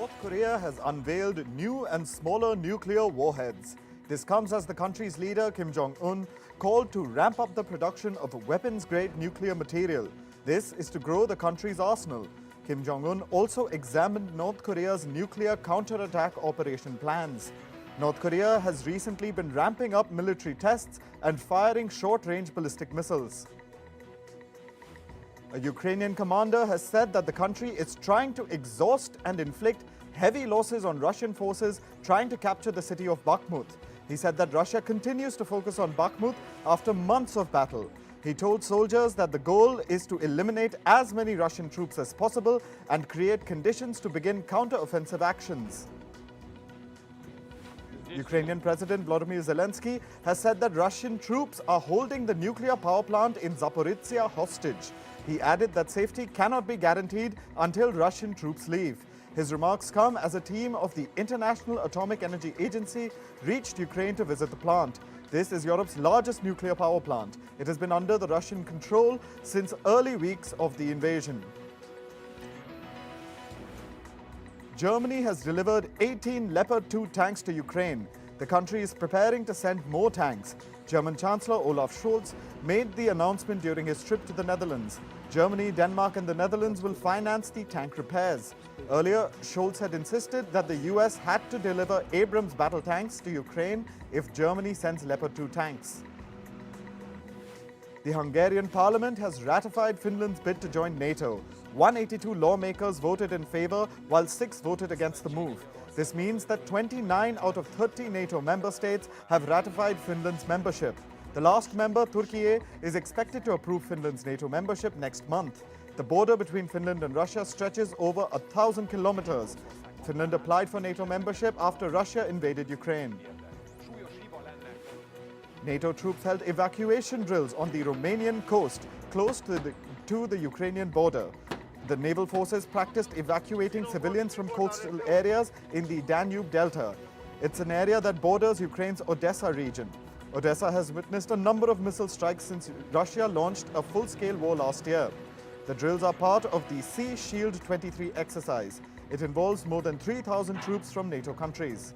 North Korea has unveiled new and smaller nuclear warheads. This comes as the country's leader, Kim Jong-Un, called to ramp up the production of weapons-grade nuclear material. This is to grow the country's arsenal. Kim Jong-un also examined North Korea's nuclear counterattack operation plans. North Korea has recently been ramping up military tests and firing short-range ballistic missiles. A Ukrainian commander has said that the country is trying to exhaust and inflict heavy losses on Russian forces trying to capture the city of Bakhmut. He said that Russia continues to focus on Bakhmut after months of battle. He told soldiers that the goal is to eliminate as many Russian troops as possible and create conditions to begin counter-offensive actions. Ukrainian President Volodymyr Zelensky has said that Russian troops are holding the nuclear power plant in Zaporizhzhia hostage. He added that safety cannot be guaranteed until Russian troops leave. His remarks come as a team of the International Atomic Energy Agency reached Ukraine to visit the plant. This is Europe's largest nuclear power plant. It has been under the Russian control since early weeks of the invasion. Germany has delivered 18 Leopard 2 tanks to Ukraine. The country is preparing to send more tanks. German Chancellor Olaf Scholz made the announcement during his trip to the Netherlands. Germany, Denmark and the Netherlands will finance the tank repairs. Earlier, Scholz had insisted that the US had to deliver Abrams battle tanks to Ukraine if Germany sends Leopard 2 tanks. The Hungarian parliament has ratified Finland's bid to join NATO. 182 lawmakers voted in favor, while 6 voted against the move. This means that 29 out of 30 NATO member states have ratified Finland's membership. The last member, Turkey, is expected to approve Finland's NATO membership next month. The border between Finland and Russia stretches over 1,000 kilometers. Finland applied for NATO membership after Russia invaded Ukraine. NATO troops held evacuation drills on the Romanian coast, close to the Ukrainian border. The naval forces practiced evacuating civilians from coastal areas in the Danube Delta. It's an area that borders Ukraine's Odessa region. Odessa has witnessed a number of missile strikes since Russia launched a full-scale war last year. The drills are part of the Sea Shield 23 exercise. It involves more than 3,000 troops from NATO countries.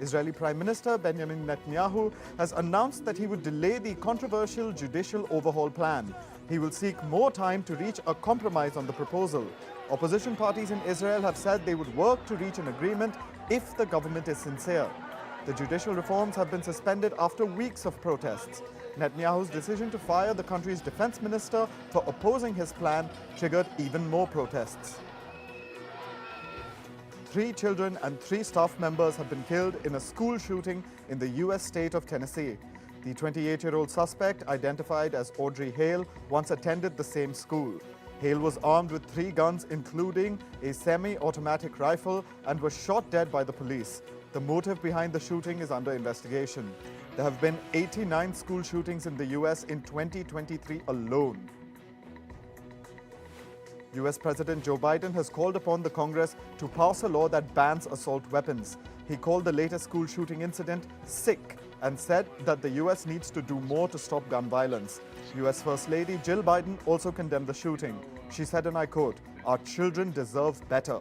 Israeli Prime Minister Benjamin Netanyahu has announced that he would delay the controversial judicial overhaul plan. He will seek more time to reach a compromise on the proposal. Opposition parties in Israel have said they would work to reach an agreement if the government is sincere. The judicial reforms have been suspended after weeks of protests. Netanyahu's decision to fire the country's defense minister for opposing his plan triggered even more protests. 3 children and 3 staff members have been killed in a school shooting in the U.S. state of Tennessee. The 28-year-old suspect, identified as Audrey Hale, once attended the same school. Hale was armed with 3 guns, including a semi-automatic rifle, and was shot dead by the police. The motive behind the shooting is under investigation. There have been 89 school shootings in the U.S. in 2023 alone. U.S. President Joe Biden has called upon the Congress to pass a law that bans assault weapons. He called the latest school shooting incident sick and said that the U.S. needs to do more to stop gun violence. U.S. First Lady Jill Biden also condemned the shooting. She said, and I quote, "Our children deserve better."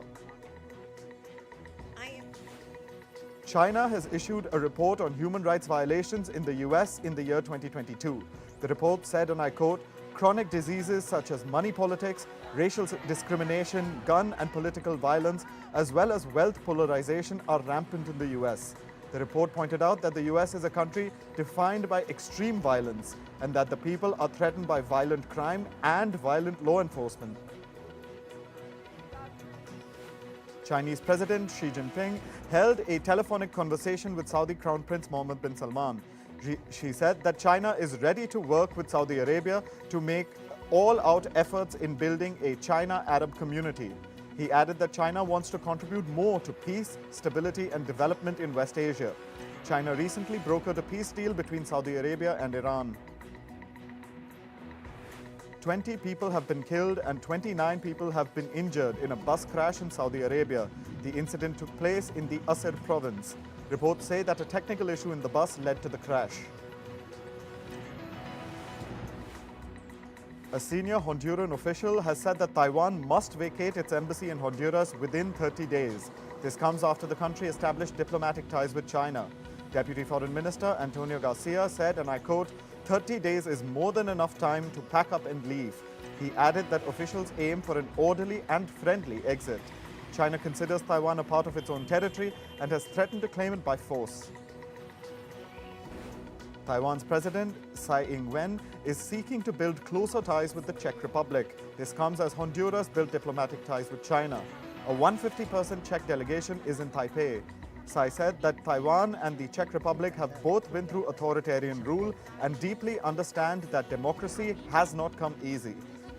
China has issued a report on human rights violations in the U.S. in the year 2022. The report said, and I quote, "Chronic diseases such as money politics, racial discrimination, gun and political violence, as well as wealth polarization are rampant in the U.S. The report pointed out that the U.S. is a country defined by extreme violence and that the people are threatened by violent crime and violent law enforcement. Chinese President Xi Jinping held a telephonic conversation with Saudi Crown Prince Mohammed bin Salman. She said that China is ready to work with Saudi Arabia to make all-out efforts in building a China-Arab community. He added that China wants to contribute more to peace, stability and development in West Asia. China recently brokered a peace deal between Saudi Arabia and Iran. 20 people have been killed and 29 people have been injured in a bus crash in Saudi Arabia. The incident took place in the Asir province. Reports say that a technical issue in the bus led to the crash. A senior Honduran official has said that Taiwan must vacate its embassy in Honduras within 30 days. This comes after the country established diplomatic ties with China. Deputy Foreign Minister Antonio Garcia said, and I quote, 30 days is more than enough time to pack up and leave. He added that officials aim for an orderly and friendly exit. China considers Taiwan a part of its own territory and has threatened to claim it by force. Taiwan's President Tsai Ing-wen is seeking to build closer ties with the Czech Republic. This comes as Honduras built diplomatic ties with China. A 150-person Czech delegation is in Taipei. Tsai said that Taiwan and the Czech Republic have both been through authoritarian rule and deeply understand that democracy has not come easy.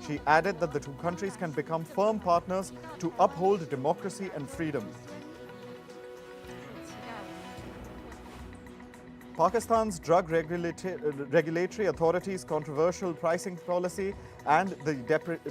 She added that the two countries can become firm partners to uphold democracy and freedom. Pakistan's drug regulatory authorities' controversial pricing policy and the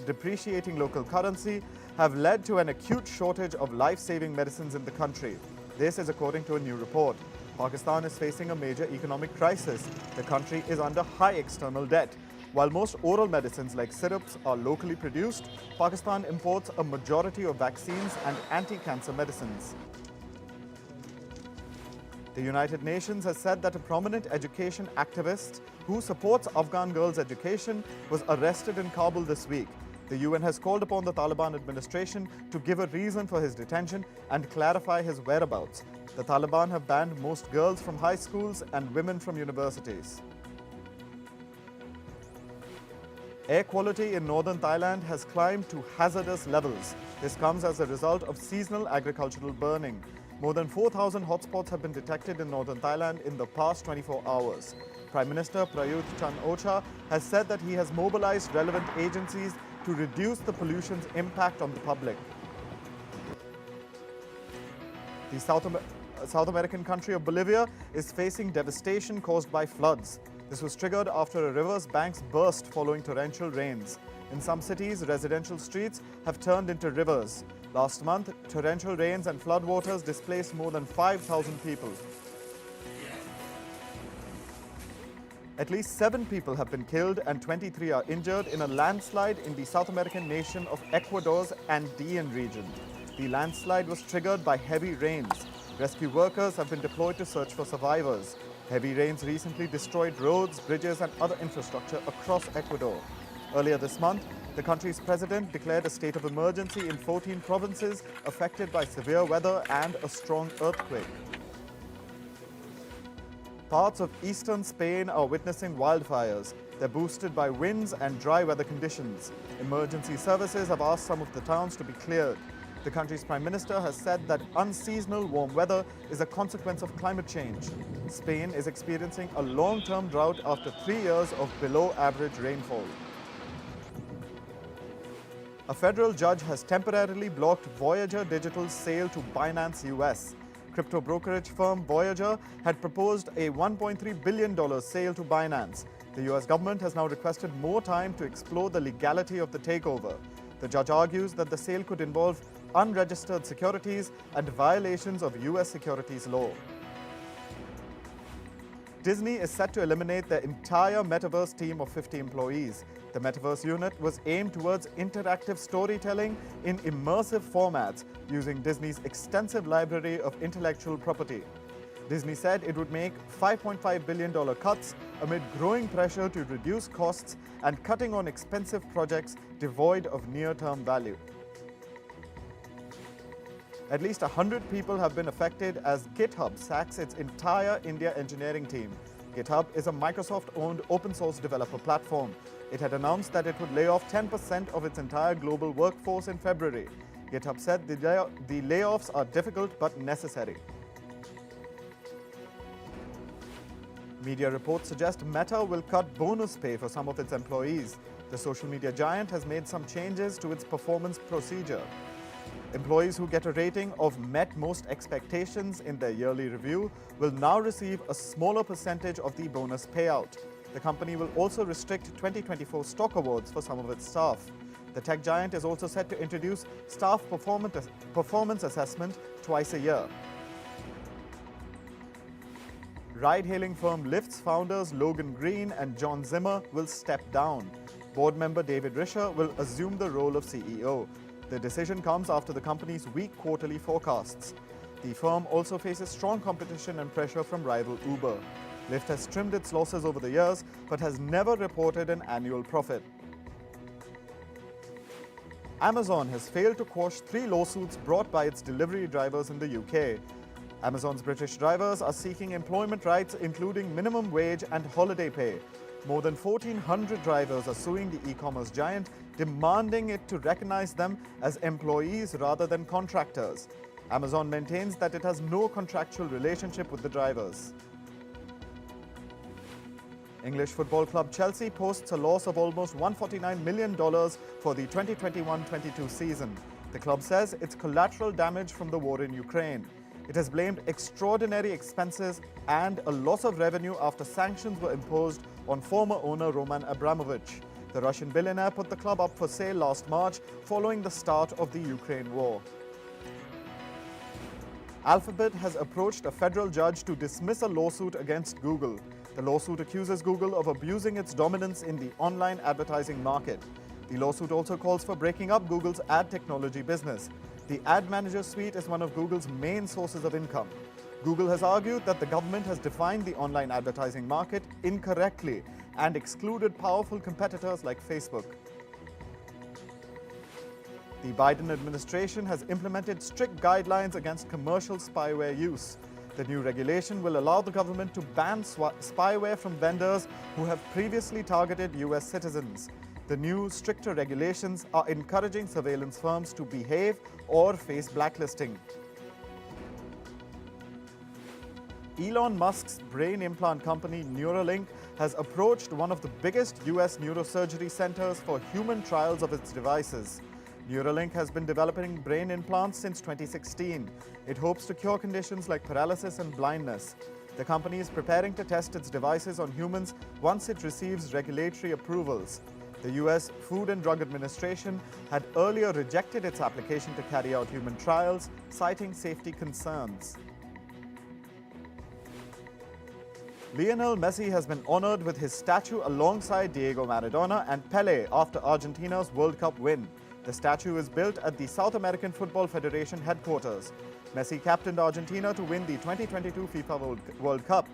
depreciating local currency have led to an acute shortage of life-saving medicines in the country. This is according to a new report. Pakistan is facing a major economic crisis. The country is under high external debt. While most oral medicines like syrups are locally produced, Pakistan imports a majority of vaccines and anti-cancer medicines. The United Nations has said that a prominent education activist who supports Afghan girls' education was arrested in Kabul this week. The UN has called upon the Taliban administration to give a reason for his detention and clarify his whereabouts. The Taliban have banned most girls from high schools and women from universities. Air quality in northern Thailand has climbed to hazardous levels. This comes as a result of seasonal agricultural burning. More than 4,000 hotspots have been detected in northern Thailand in the past 24 hours. Prime Minister Prayut Chan-o-cha has said that he has mobilized relevant agencies to reduce the pollution's impact on the public. The South American country of Bolivia is facing devastation caused by floods. This was triggered after a river's banks burst following torrential rains. In some cities, residential streets have turned into rivers. Last month, torrential rains and floodwaters displaced more than 5,000 people. At least 7 people have been killed and 23 are injured in a landslide in the South American nation of Ecuador's Andean region. The landslide was triggered by heavy rains. Rescue workers have been deployed to search for survivors. Heavy rains recently destroyed roads, bridges and other infrastructure across Ecuador. Earlier this month, the country's president declared a state of emergency in 14 provinces affected by severe weather and a strong earthquake. Parts of eastern Spain are witnessing wildfires. They're boosted by winds and dry weather conditions. Emergency services have asked some of the towns to be cleared. The country's prime minister has said that unseasonal warm weather is a consequence of climate change. Spain is experiencing a long-term drought after 3 years of below-average rainfall. A federal judge has temporarily blocked Voyager Digital's sale to Binance US. Crypto brokerage firm Voyager had proposed a $1.3 billion sale to Binance. The US government has now requested more time to explore the legality of the takeover. The judge argues that the sale could involve unregistered securities and violations of US securities law. Disney is set to eliminate their entire Metaverse team of 50 employees. The Metaverse unit was aimed towards interactive storytelling in immersive formats using Disney's extensive library of intellectual property. Disney said it would make $5.5 billion cuts amid growing pressure to reduce costs and cutting on expensive projects devoid of near-term value. At least 100 people have been affected as GitHub sacks its entire India engineering team. GitHub is a Microsoft-owned open-source developer platform. It had announced that it would lay off 10% of its entire global workforce in February. GitHub said the layoffs are difficult but necessary. Media reports suggest Meta will cut bonus pay for some of its employees. The social media giant has made some changes to its performance procedure. Employees who get a rating of met most expectations in their yearly review will now receive a smaller percentage of the bonus payout. The company will also restrict 2024 stock awards for some of its staff. The tech giant is also set to introduce staff performance assessment twice a year. Ride-hailing firm Lyft's founders Logan Green and John Zimmer will step down. Board member David Risher will assume the role of CEO. The decision comes after the company's weak quarterly forecasts. The firm also faces strong competition and pressure from rival Uber. Lyft has trimmed its losses over the years, but has never reported an annual profit. Amazon has failed to quash 3 lawsuits brought by its delivery drivers in the UK. Amazon's British drivers are seeking employment rights, including minimum wage and holiday pay. More than 1,400 drivers are suing the e-commerce giant, demanding it to recognize them as employees rather than contractors. Amazon maintains that it has no contractual relationship with the drivers. English football club Chelsea posts a loss of almost $149 million for the 2021-22 season. The club says it's collateral damage from the war in Ukraine. It has blamed extraordinary expenses and a loss of revenue after sanctions were imposed on former owner Roman Abramovich. The Russian billionaire put the club up for sale last March following the start of the Ukraine war. Alphabet has approached a federal judge to dismiss a lawsuit against Google. The lawsuit accuses Google of abusing its dominance in the online advertising market. The lawsuit also calls for breaking up Google's ad technology business. The Ad Manager suite is one of Google's main sources of income. Google has argued that the government has defined the online advertising market incorrectly and excluded powerful competitors like Facebook. The Biden administration has implemented strict guidelines against commercial spyware use. The new regulation will allow the government to ban spyware from vendors who have previously targeted US citizens. The new, stricter regulations are encouraging surveillance firms to behave or face blacklisting. Elon Musk's brain implant company Neuralink has approached one of the biggest US neurosurgery centers for human trials of its devices. Neuralink has been developing brain implants since 2016. It hopes to cure conditions like paralysis and blindness. The company is preparing to test its devices on humans once it receives regulatory approvals. The US Food and Drug Administration had earlier rejected its application to carry out human trials, citing safety concerns. Lionel Messi has been honored with his statue alongside Diego Maradona and Pelé after Argentina's World Cup win. The statue is built at the South American Football Federation headquarters. Messi captained Argentina to win the 2022 FIFA World Cup.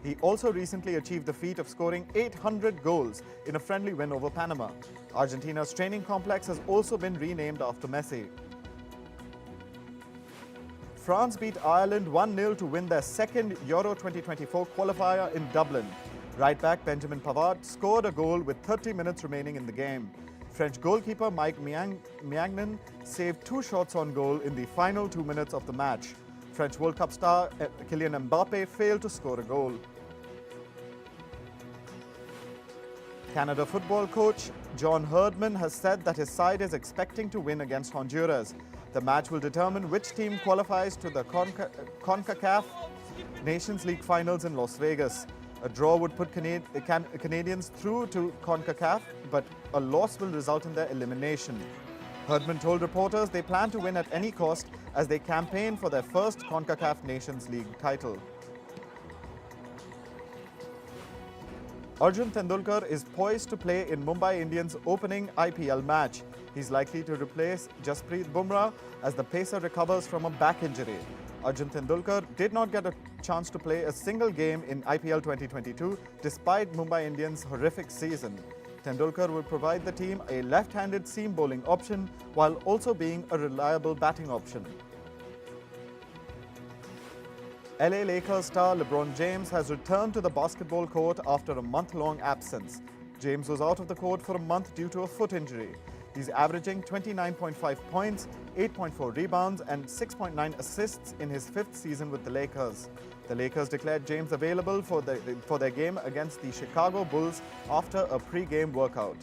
He also recently achieved the feat of scoring 800 goals in a friendly win over Panama. Argentina's training complex has also been renamed after Messi. France beat Ireland 1-0 to win their second Euro 2024 qualifier in Dublin. Right-back Benjamin Pavard scored a goal with 30 minutes remaining in the game. French goalkeeper Mike Maignan saved 2 shots on goal in the final 2 minutes of the match. French World Cup star Kylian Mbappe failed to score a goal. Canada football coach John Herdman has said that his side is expecting to win against Honduras. The match will determine which team qualifies to the CONCACAF Nations League finals in Las Vegas. A draw would put Canadians through to CONCACAF, but a loss will result in their elimination. Herdman told reporters they plan to win at any cost as they campaign for their first CONCACAF Nations League title. Sachin Tendulkar is poised to play in Mumbai Indians' opening IPL match. He's likely to replace Jasprit Bumrah as the pacer recovers from a back injury. Sachin Tendulkar did not get a chance to play a single game in IPL 2022 despite Mumbai Indians' horrific season. Tendulkar will provide the team a left-handed seam bowling option while also being a reliable batting option. LA Lakers star LeBron James has returned to the basketball court after a month-long absence. James was out of the court for a month due to a foot injury. He's averaging 29.5 points, 8.4 rebounds and 6.9 assists in his 5th season with the Lakers. The Lakers declared James available for their game against the Chicago Bulls after a pre-game workout.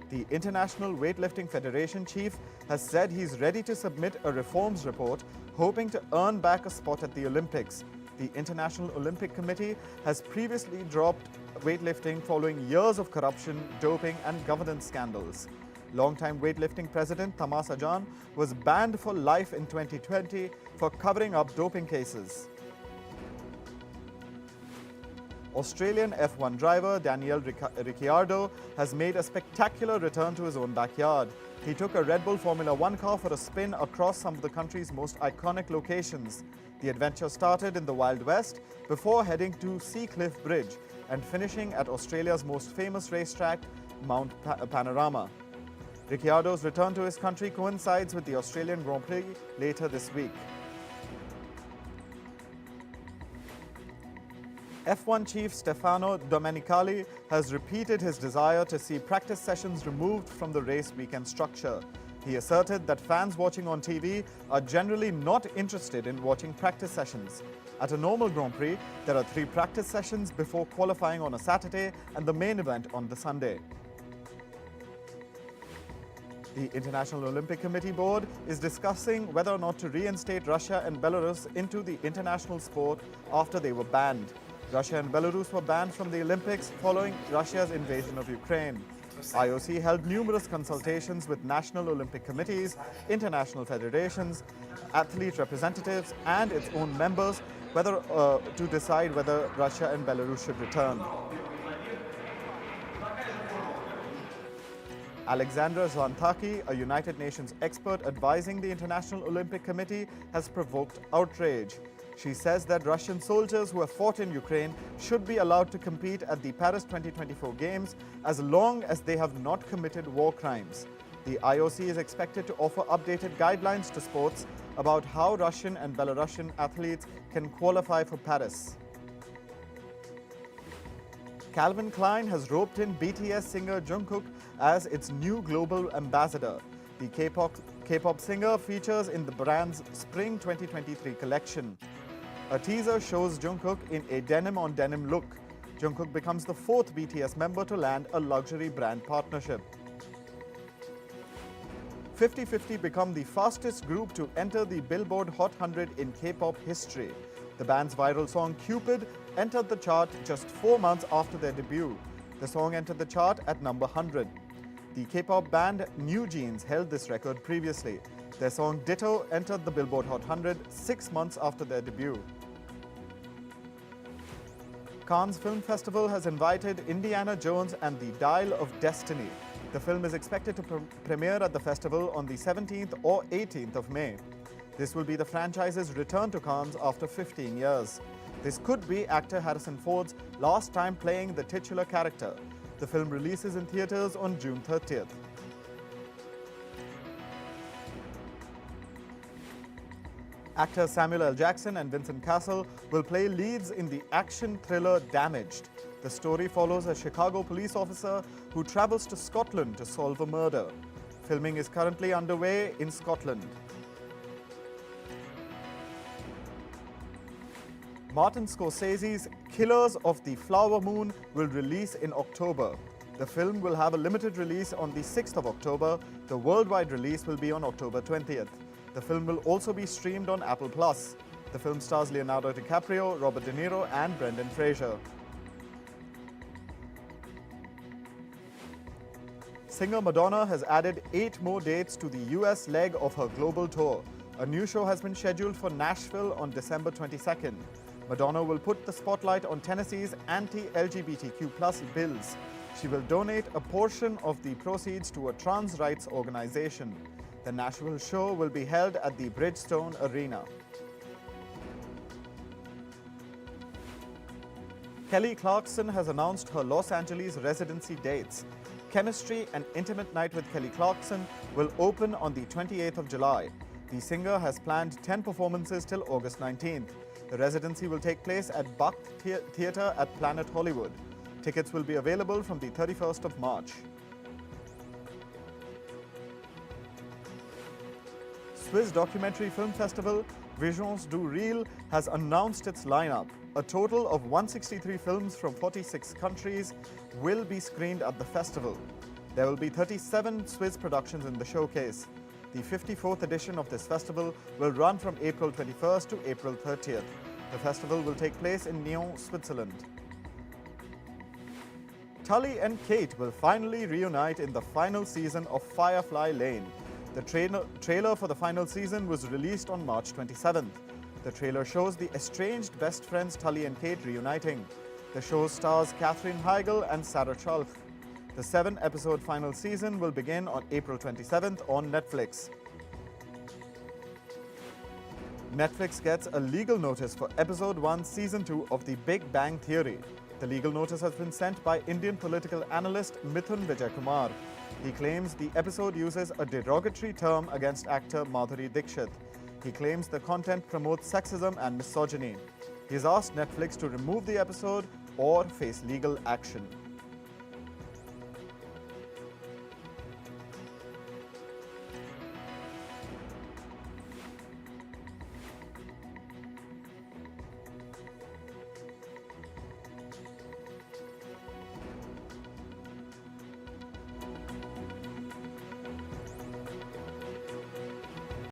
The International Weightlifting Federation chief has said he's ready to submit a reforms report, hoping to earn back a spot at the Olympics. The International Olympic Committee has previously dropped weightlifting following years of corruption, doping and governance scandals. Longtime weightlifting president Tamas Ajan was banned for life in 2020 for covering up doping cases. Australian F1 driver Daniel Ricciardo has made a spectacular return to his own backyard. He took a Red Bull Formula One car for a spin across some of the country's most iconic locations. The adventure started in the Wild West before heading to Seacliff Bridge and finishing at Australia's most famous racetrack, Mount Panorama. Ricciardo's return to his country coincides with the Australian Grand Prix later this week. F1 chief Stefano Domenicali has repeated his desire to see practice sessions removed from the race weekend structure. He asserted that fans watching on TV are generally not interested in watching practice sessions. At a normal Grand Prix, there are 3 practice sessions before qualifying on a Saturday and the main event on the Sunday. The International Olympic Committee Board is discussing whether or not to reinstate Russia and Belarus into the international sport after they were banned. Russia and Belarus were banned from the Olympics following Russia's invasion of Ukraine. IOC held numerous consultations with national Olympic committees, international federations, athlete representatives, and its own members to decide whether Russia and Belarus should return. Alexandra Zantaki, a United Nations expert advising the International Olympic Committee, has provoked outrage. She says that Russian soldiers who have fought in Ukraine should be allowed to compete at the Paris 2024 Games as long as they have not committed war crimes. The IOC is expected to offer updated guidelines to sports about how Russian and Belarusian athletes can qualify for Paris. Calvin Klein has roped in BTS singer Jungkook as its new global ambassador. The K-pop singer features in the brand's Spring 2023 collection. A teaser shows Jungkook in a denim-on-denim look. Jungkook becomes the 4th BTS member to land a luxury brand partnership. 50/50 become the fastest group to enter the Billboard Hot 100 in K-pop history. The band's viral song Cupid entered the chart just 4 months after their debut. The song entered the chart at number 100. The K-pop band New Jeans held this record previously. Their song Ditto entered the Billboard Hot 100 6 months after their debut. Cannes Film Festival has invited Indiana Jones and the Dial of Destiny. The film is expected to premiere at the festival on the 17th or 18th of May. This will be the franchise's return to Cannes after 15 years. This could be actor Harrison Ford's last time playing the titular character. The film releases in theaters on June 30th. Actors Samuel L. Jackson and Vincent Cassel will play leads in the action thriller Damaged. The story follows a Chicago police officer who travels to Scotland to solve a murder. Filming is currently underway in Scotland. Martin Scorsese's Killers of the Flower Moon will release in October. The film will have a limited release on the 6th of October. The worldwide release will be on October 20th. The film will also be streamed on Apple+. The film stars Leonardo DiCaprio, Robert De Niro, and Brendan Fraser. Singer Madonna has added 8 more dates to the US leg of her global tour. A new show has been scheduled for Nashville on December 22nd. Madonna will put the spotlight on Tennessee's anti-LGBTQ+ bills. She will donate a portion of the proceeds to a trans rights organization. The Nashville show will be held at the Bridgestone Arena. Kelly Clarkson has announced her Los Angeles residency dates. Chemistry, an intimate night with Kelly Clarkson, will open on the 28th of July. The singer has planned 10 performances till August 19th. The residency will take place at Buck Theatre at Planet Hollywood. Tickets will be available from the 31st of March. Swiss documentary film festival Visions du Reel has announced its lineup. A total of 163 films from 46 countries will be screened at the festival. There will be 37 Swiss productions in the showcase. The 54th edition of this festival will run from April 21st to April 30th. The festival will take place in Nyon, Switzerland. Tully and Kate will finally reunite in the final season of Firefly Lane. The trailer for the final season was released on March 27th. The trailer shows the estranged best friends Tully and Kate reuniting. The show stars Katherine Heigl and Sarah Chalk. The 7-episode final season will begin on April 27th on Netflix. Netflix gets a legal notice for Episode 1, Season 2 of The Big Bang Theory. The legal notice has been sent by Indian political analyst Mithun Vijayakumar. He claims the episode uses a derogatory term against actor Madhuri Dixit. He claims the content promotes sexism and misogyny. He has asked Netflix to remove the episode or face legal action.